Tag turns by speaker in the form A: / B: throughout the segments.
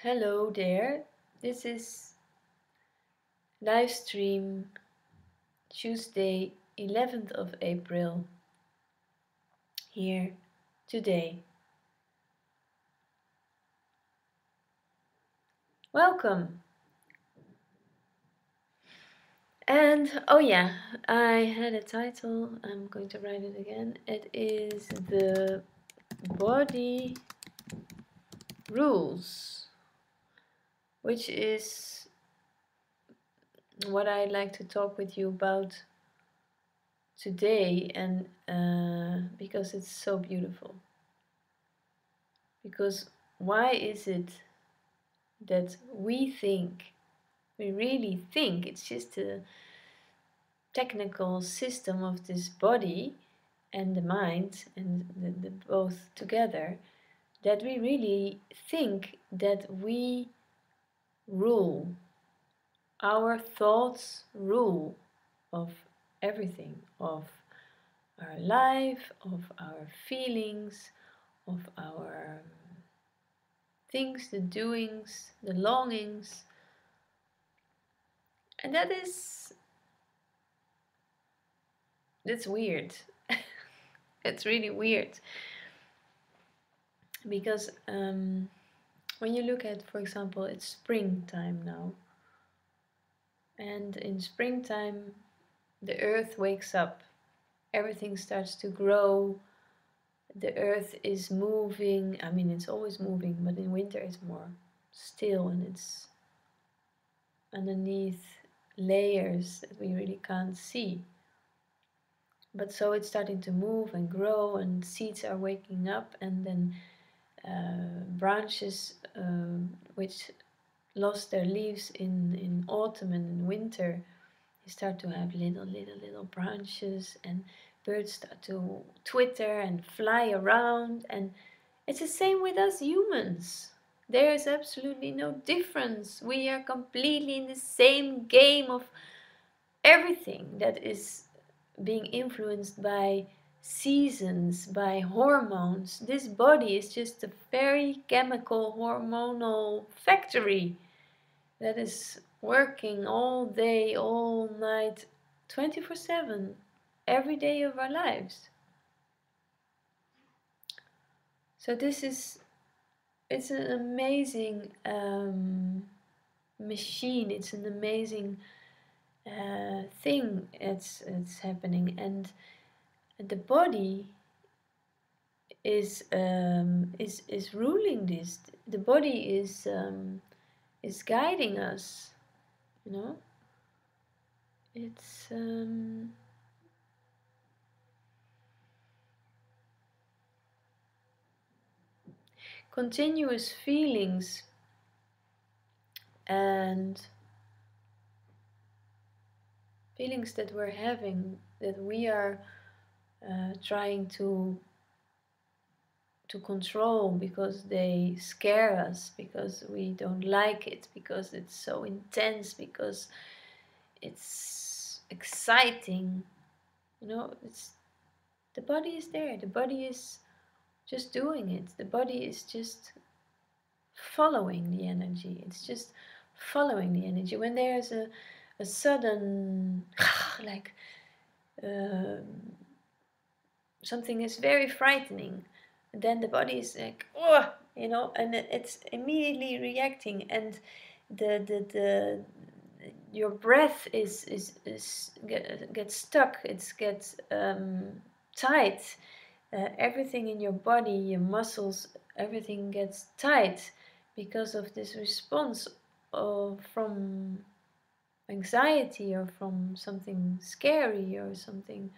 A: Hello there, this is live stream Tuesday 11th of April here today. Welcome! And oh yeah, I had a title, I'm going to write it again. It is the body rules, which is what I'd like to talk with you about today, and because it's so beautiful. Because why is it that we really think it's just a technical system of this body and the mind and the both together, that we really think that we rule, our thoughts rule of everything, of our life, of our feelings, of our things, the doings, the longings. And that's weird. It's really weird because when you look at, for example, it's springtime now, and in springtime the earth wakes up, everything starts to grow, the earth is moving. I mean, it's always moving, but in winter it's more still and it's underneath layers that we really can't see. But so it's starting to move and grow, and seeds are waking up, and then branches which lost their leaves in autumn and in winter, they start to have little branches, and birds start to twitter and fly around. And it's the same with us humans. There is absolutely no difference. We are completely in the same game of everything that is being influenced by seasons, by hormones. This body is just a very chemical hormonal factory that is working all day, all night, 24/7, every day of our lives. So it's an amazing machine. It's an amazing thing. It's happening, and the body is ruling this. The body is guiding us. You know, it's continuous feelings and feelings that we're having, that we are trying to control because they scare us, because we don't like it, because it's so intense, because it's exciting. You know, it's the body is there. The body is just doing it. The body is just following the energy. It's just following the energy. When there's a sudden like something is very frightening, then the body is like, oh, you know, and it's immediately reacting, and the your breath gets stuck. It gets tight. Everything in your body, your muscles, everything gets tight because of this response from anxiety, or from something scary, or something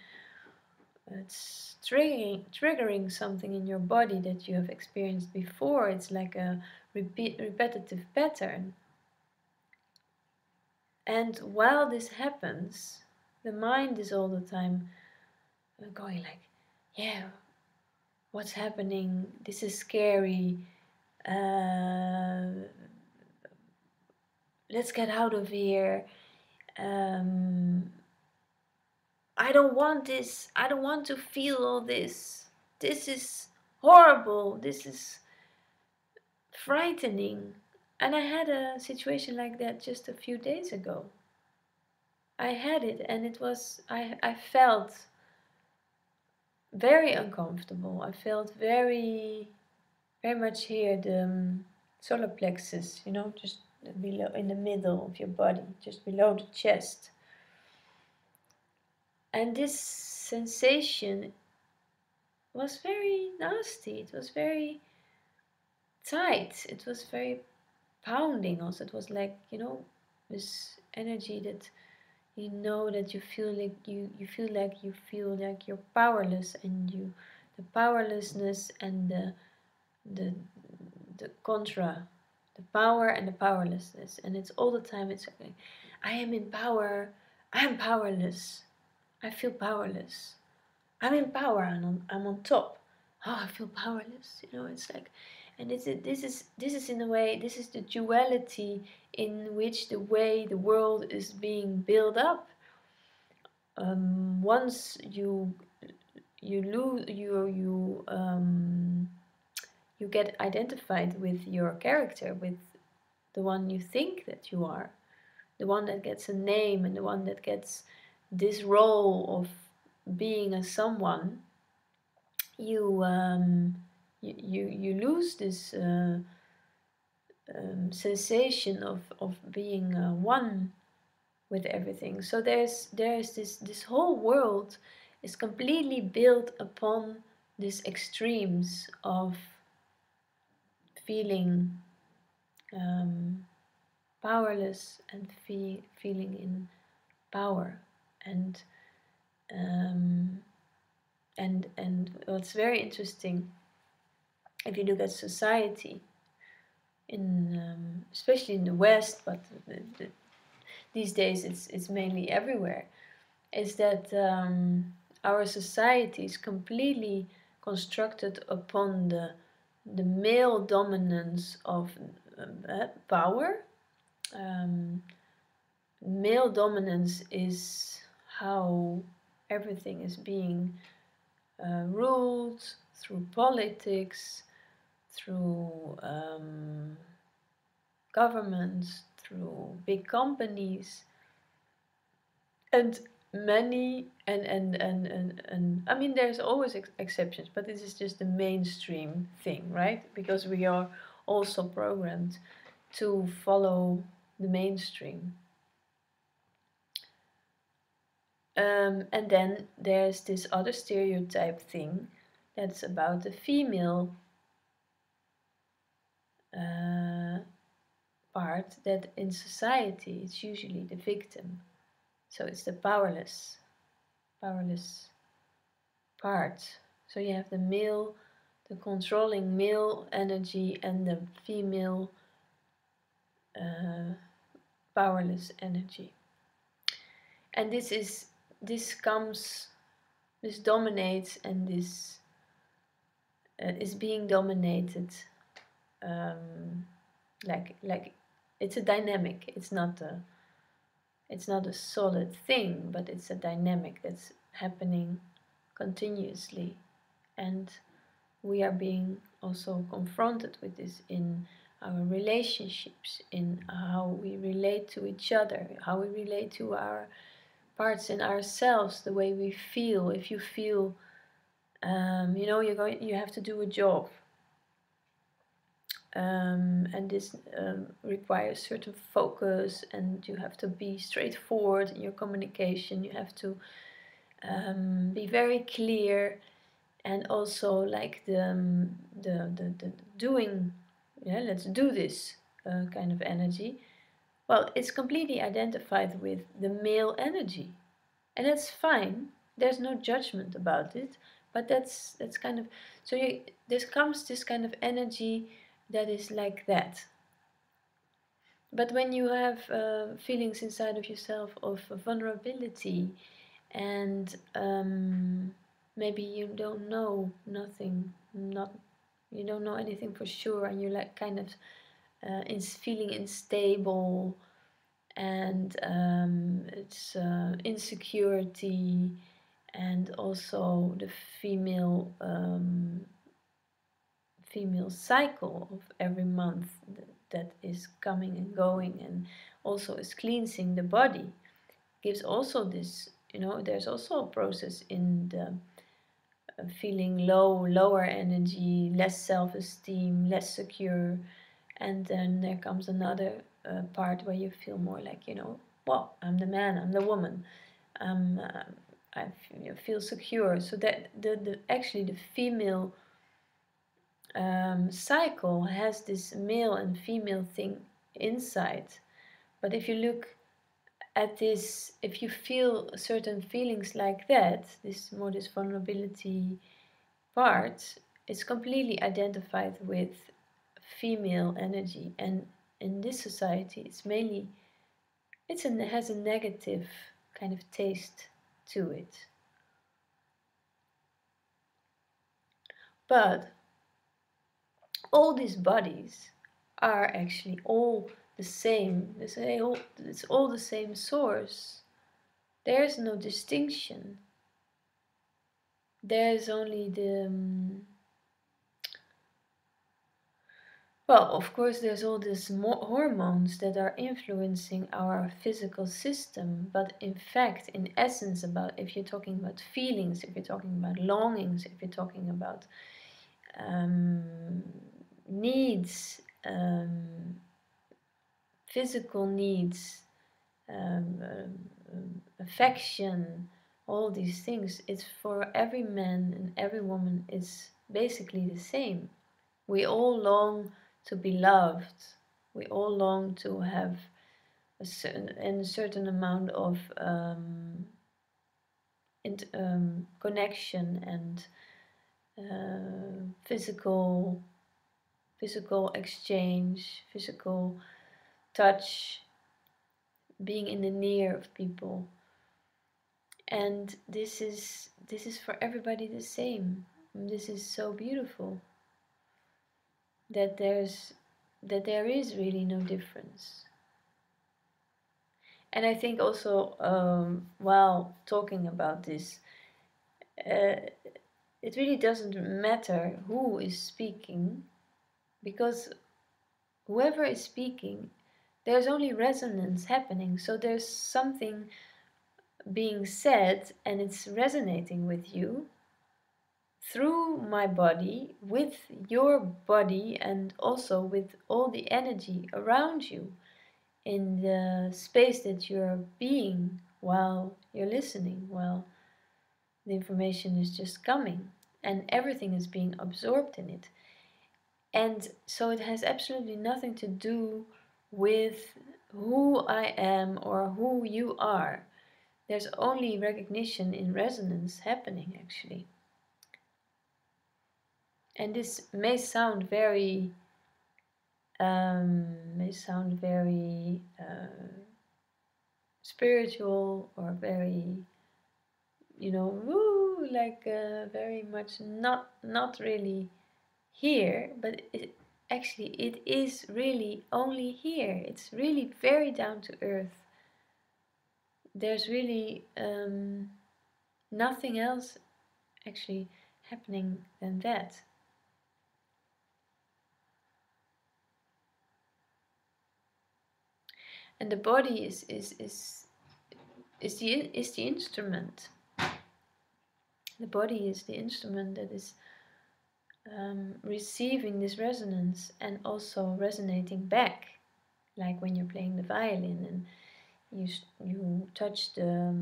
A: it's triggering something in your body that you have experienced before. It's like a repetitive pattern. And while this happens, the mind is all the time going like, yeah, what's happening? This is scary. Let's get out of here. I don't want this. I don't want to feel all this. This is horrible. This is frightening. And I had a situation like that just a few days ago. I had it, and it was, I felt very uncomfortable. I felt very, very much here the solar plexus, you know, just below, in the middle of your body, just below the chest. And this sensation was very nasty. It was very tight. It was very pounding also. It was like, you know, this energy that you know that you feel like you feel like you're powerless, and you, the powerlessness and the the contra, the power and the powerlessness, and it's all the time. It's like, I am in power, I am powerless, I feel powerless, I'm in power, and I'm on top. Oh, I feel powerless. You know, it's like, and this is in a way, this is the duality in which the way the world is being built up. Once you lose you get identified with your character, with the one you think that you are, the one that gets a name, and the one that gets this role of being a someone, you you lose this sensation of being one with everything. So there's this whole world is completely built upon these extremes of feeling um, powerless and feeling in power. And um, and what's very interesting, if you look at society in especially in the West, but these days it's mainly everywhere, is that our society is completely constructed upon the male dominance of power. Um, Male dominance is how everything is being ruled through politics, through governments, through big companies, and many and I mean there's always exceptions, but this is just the mainstream thing, right? Because we are also programmed to follow the mainstream. And then there's this other stereotype thing that's about the female uh, part, that in society it's usually the victim. So it's the powerless part. So you have the male, the controlling male energy, and the female uh, powerless energy. And this dominates, and this is being dominated, like it's a dynamic. It's not a solid thing, but it's a dynamic that's happening continuously. And we are being also confronted with this in our relationships, in how we relate to each other, how we relate to our parts in ourselves, the way we feel. If you feel, you have to do a job, and this requires certain focus, and you have to be straightforward in your communication. You have to be very clear, and also like the doing, yeah, let's do this kind of energy. Well, it's completely identified with the male energy, and that's fine. There's no judgment about it, but that's kind of, so this comes this kind of energy that is like that. But when you have feelings inside of yourself of vulnerability, and maybe you don't know nothing, not you don't know anything for sure, and you're like kind of feeling unstable, and it's insecurity, and also the female female cycle of every month that is coming and going, and also is cleansing the body, gives also this, there's also a process in the feeling lower energy, less self-esteem, less secure, and then there comes another part where you feel more like, well, I'm the man, I'm the woman, I feel secure. So that the actually the female cycle has this male and female thing inside. But if you look at this, if you feel certain feelings like that, this vulnerability part, it's completely identified with female energy. And in this society, it's mainly, it has a negative kind of taste to it. But all these bodies are actually all the same. It's all the same source. There's no distinction. There's only the well, of course, there's all these hormones that are influencing our physical system, but in fact, in essence, about if you're talking about feelings, if you're talking about longings, if you're talking about needs, physical needs, affection, all these things, it's for every man and every woman is basically the same. We all long to be loved. We all long to have a certain amount of connection and physical exchange, physical touch, being in the near of people. And this is for everybody the same. And this is so beautiful that there is really no difference. And I think also while talking about this, it really doesn't matter who is speaking, because whoever is speaking, there's only resonance happening. So there's something being said and it's resonating with you through my body, with your body, and also with all the energy around you in the space that you're being while you're listening, while the information is just coming and everything is being absorbed in it. And so it has absolutely nothing to do with who I am or who you are. There's only recognition in resonance happening, actually. And this may sound very spiritual, or very, woo, like very much not really here, but actually it is really only here. It's really very down to earth. There's really nothing else actually happening than that. And the body is the instrument. The body is the instrument that is receiving this resonance and also resonating back, like when you're playing the violin and you touch the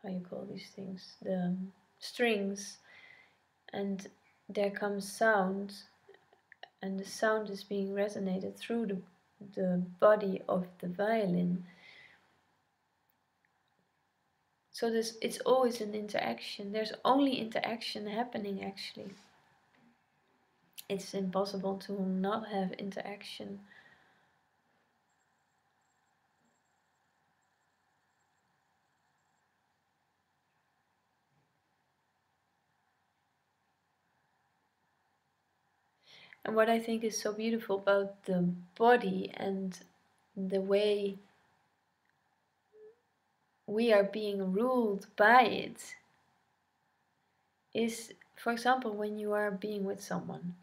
A: how you call these things, the strings, and there comes sound, and the sound is being resonated through the body of the violin. So it's always an interaction. There's only interaction happening, actually. It's impossible to not have interaction. And what I think is so beautiful about the body and the way we are being ruled by it is, for example, when you are being with someone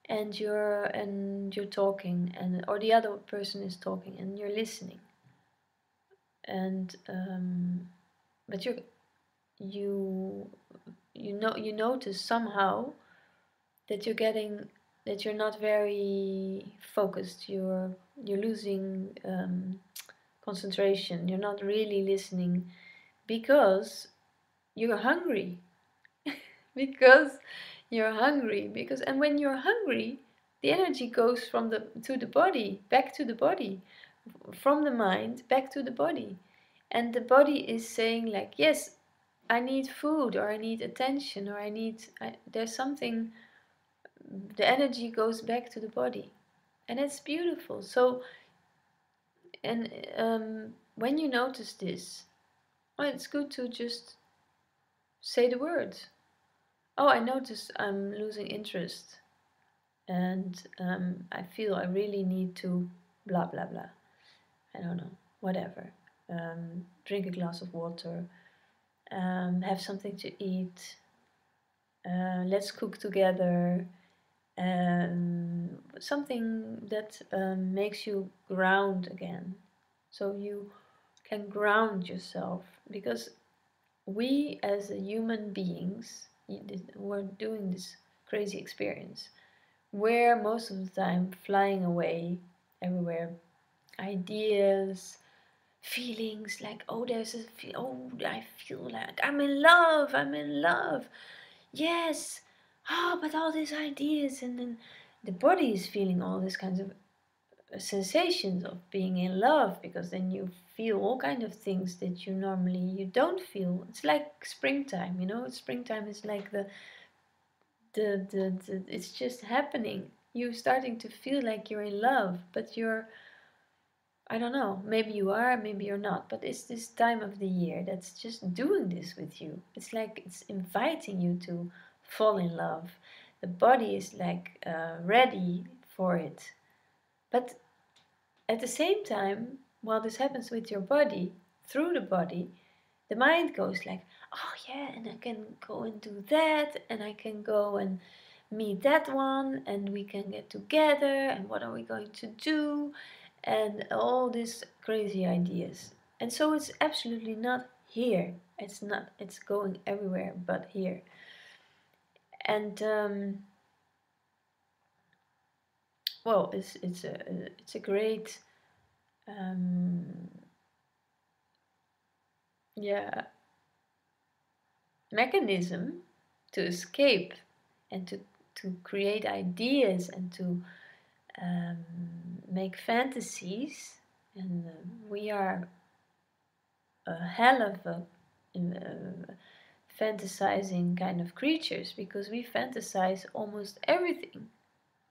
A: and you're talking, and or the other person is talking and you're listening, and but you you notice somehow that you're not very focused. You're losing concentration. You're not really listening because you're hungry. because you're hungry. Because and when you're hungry, the energy goes from the to the body, back to the body, from the mind back to the body, and the body is saying like, yes, I need food, or I need attention, or there's something. The energy goes back to the body, and it's beautiful. So, and when you notice this, well, it's good to just say the words. Oh, I notice I'm losing interest, and I feel I really need to blah blah blah. I don't know, whatever. Drink a glass of water, have something to eat, let's cook together, something that makes you ground again. So you can ground yourself, because we as human beings were doing this crazy experience, we're most of the time flying away everywhere, ideas, feelings like, oh, oh, I feel like I'm in love, yes, oh, but all these ideas, and then the body is feeling all these kinds of sensations of being in love, because then you feel all kind of things that you don't feel. It's like springtime, springtime is like the it's just happening. You're starting to feel like you're in love, but I don't know, maybe you are, maybe you're not, but it's this time of the year that's just doing this with you. It's like it's inviting you to fall in love. The body is like ready for it. But at the same time, while this happens with your body, through the body, the mind goes like, oh yeah, and I can go and do that, and I can go and meet that one, and we can get together, and what are we going to do, and all these crazy ideas. And so it's absolutely not here. It's not. It's going everywhere but here. And well, it's a great um, yeah, mechanism to escape, and to create ideas, and to um, make fantasies. And we are a hell of a fantasizing kind of creatures, because we fantasize almost everything.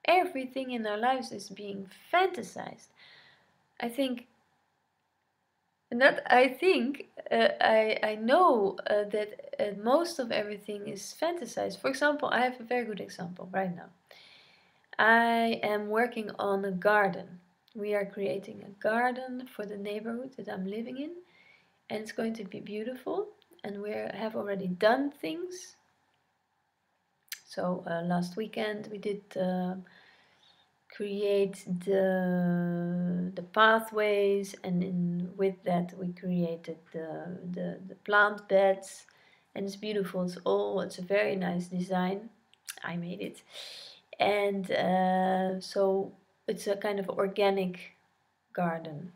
A: Everything in our lives is being fantasized. I think Not, I think I know that most of everything is fantasized. For example, I have a very good example right now. I am working on a garden. We are creating a garden for the neighborhood that I'm living in, and it's going to be beautiful. And we have already done things. So last weekend we did create the pathways, and with that we created the plant beds, and it's beautiful. It's a very nice design. I made it, and so it's a kind of organic garden.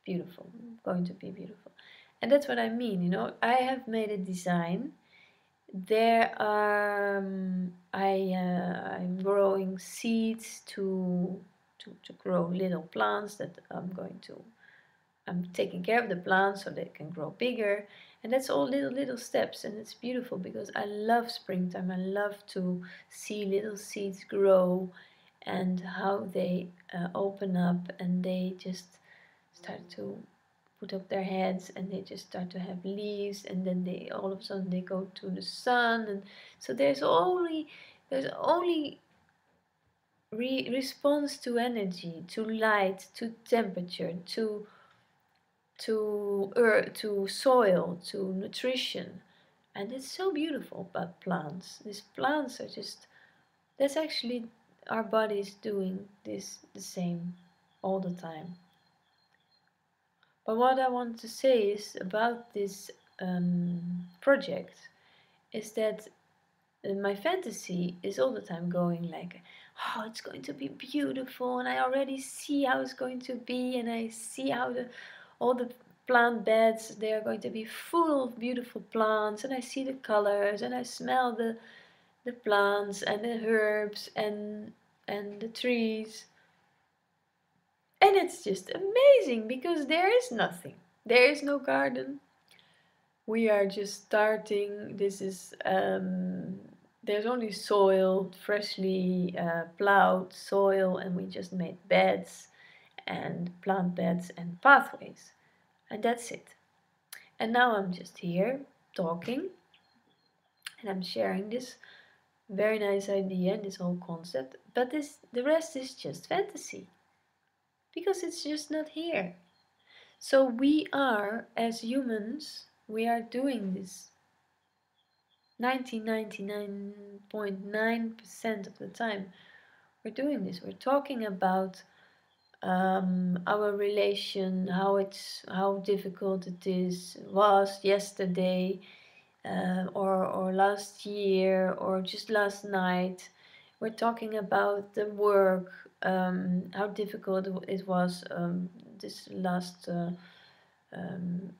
A: Beautiful, going to be beautiful. And that's what I mean, I have made a design. There are I'm growing seeds to grow little plants that I'm taking care of the plants so they can grow bigger, and that's all little steps, and it's beautiful because I love springtime. I love to see little seeds grow, and how they open up, and they just start to put up their heads, and they just start to have leaves, and then they all of a sudden they go to the sun. And so there's only response to energy, to light, to temperature, to earth, to soil, to nutrition. And it's so beautiful about plants. These plants are just, that's actually our body is doing this the same all the time. But what I want to say is about this project is that my fantasy is all the time going like, oh, it's going to be beautiful, and I already see how it's going to be, and I see how all the plant beds, they are going to be full of beautiful plants, and I see the colors, and I smell the plants and the herbs and the trees, and it's just amazing because there is nothing. There is no garden. We are just starting. This is there's only soil, freshly plowed soil, and we just made beds and plant beds and pathways, and that's it. And now I'm just here talking, and I'm sharing this very nice idea and this whole concept, but the rest is just fantasy because it's just not here. So we are, as humans, we are doing this 99.9% of the time. We're doing this. We're talking about our relation, how difficult it was yesterday, or last year, or just last night. We're talking about the work, how difficult it was this last um,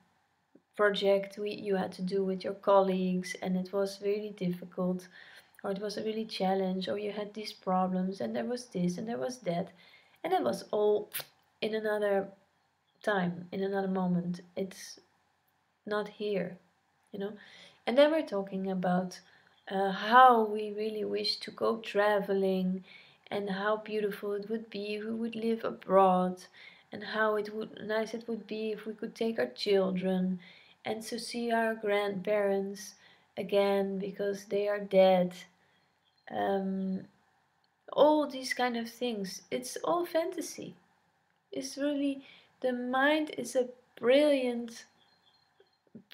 A: project you had to do with your colleagues, and it was really difficult, or it was a really challenge, or you had these problems, and there was this and there was that, and it was all in another time, in another moment. It's not here, you know. And then we're talking about how we really wish to go traveling, and how beautiful it would be if we would live abroad, and how nice it would be if we could take our children and to see our grandparents again because they are dead. um, all these kind of things, it's all fantasy. It's really, the mind is a brilliant,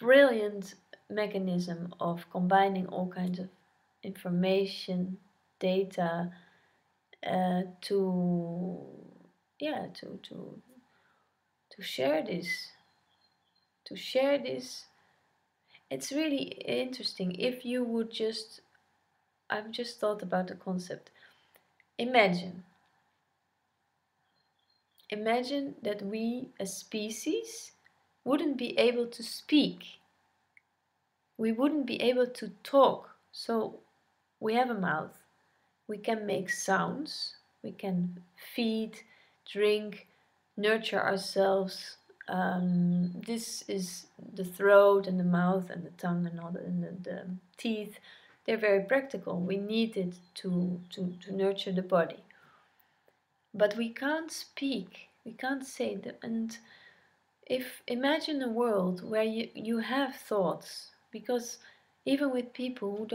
A: brilliant mechanism of combining all kinds of information, data, to, yeah, to share this, to share this. It's really interesting. If you would just, I've just thought about the concept. Imagine, imagine that we as species wouldn't be able to speak. We wouldn't be able to talk. So we have a mouth. We can make sounds. We can feed, drink, nurture ourselves. This is the throat and the mouth and the tongue and all the teeth. They're very practical. We need it to nurture the body. But we can't speak. We can't say them. And if imagine a world where you have thoughts, because even with people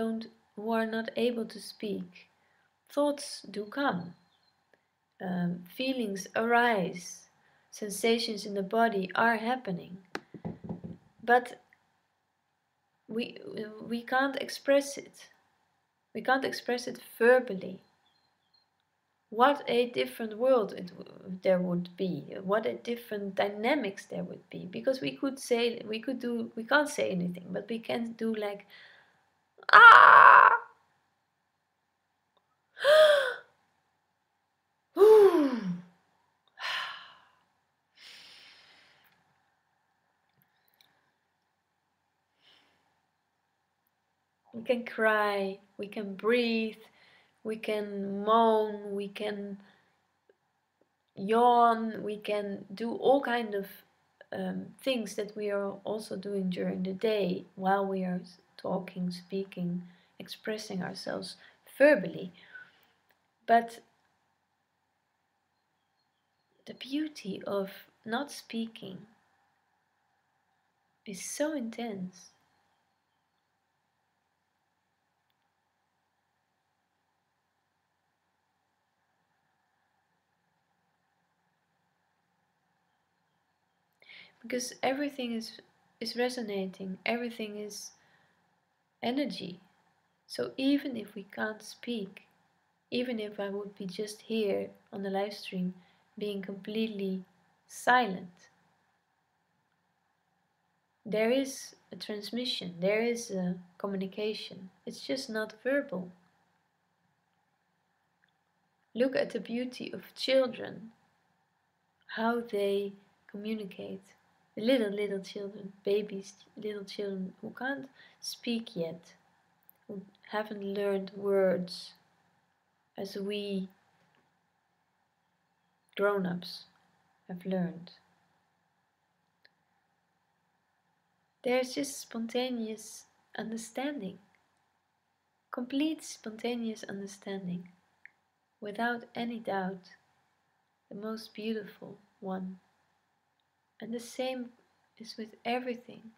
A: who are not able to speak, thoughts do come, feelings arise, sensations in the body are happening, but we can't express it. We can't express it verbally. What a different world there would be. What a different dynamics there would be. Because we could say, we can't say anything, but we can do like, ah, we can cry, we can breathe, we can moan, we can yawn, we can do all kind of things that we are also doing during the day while we are talking, speaking, expressing ourselves verbally. But the beauty of not speaking is so intense. Because everything is resonating, everything is energy. So even if we can't speak, Even if I would be just here on the live stream, being completely silent, there is a transmission, there is a communication. It's just not verbal. Look at the beauty of children, how they communicate. Little children, babies, little children who can't speak yet, who haven't learned words as we grown-ups have learned. There's just spontaneous understanding, complete spontaneous understanding, without any doubt, the most beautiful one. And the same is with everything,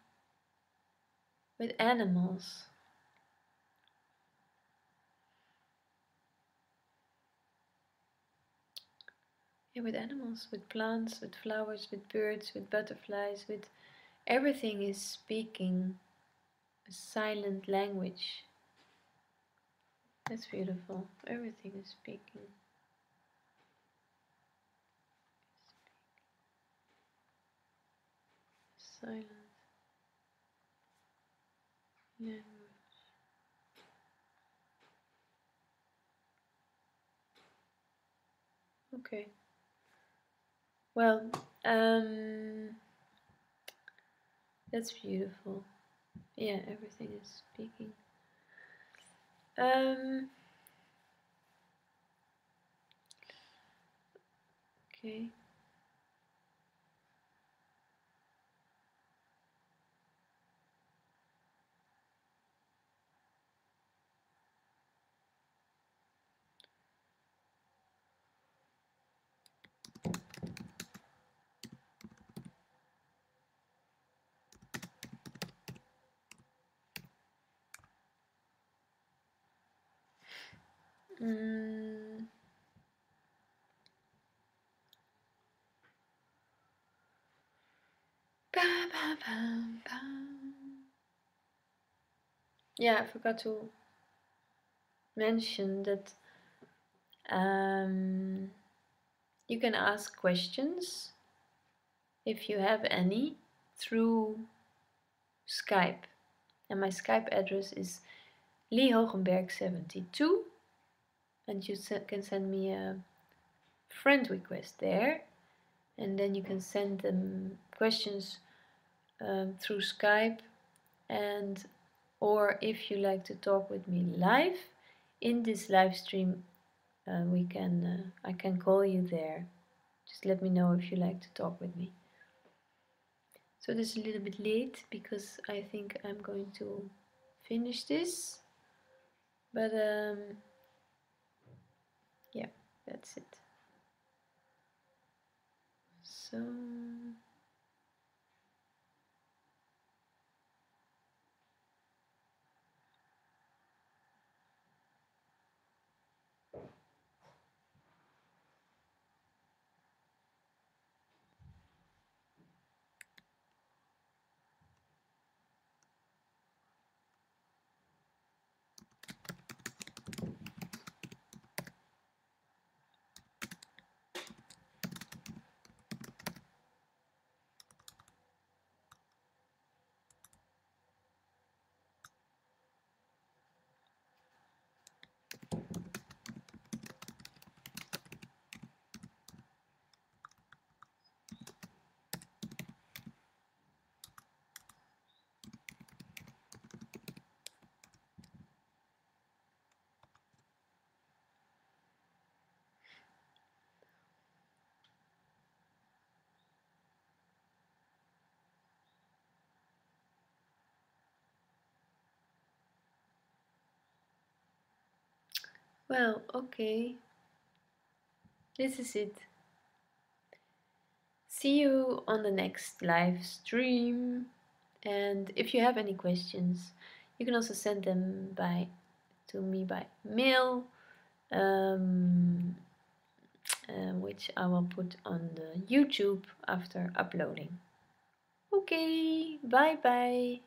A: with animals. Yeah, with animals, with plants, with flowers, with birds, with butterflies, with everything is speaking a silent language. That's beautiful. Everything is speaking. Silent language. Okay. Well, that's beautiful. Yeah, everything is speaking. Okay. Mm. Ba, ba, ba, ba. Yeah, I forgot to mention that you can ask questions if you have any through Skype. And my Skype address is liehogenberg72, and you can send me a friend request there, and then you can send them questions through Skype, and or if you like to talk with me live in this live stream, I can call you there. Just let me know if you like to talk with me. So this is a little bit late because I think I'm going to finish this, but yeah, that's it. So well, okay, this is it. See you on the next live stream. And if you have any questions, you can also send them to me by mail, which I will put on the YouTube after uploading. Okay, bye bye.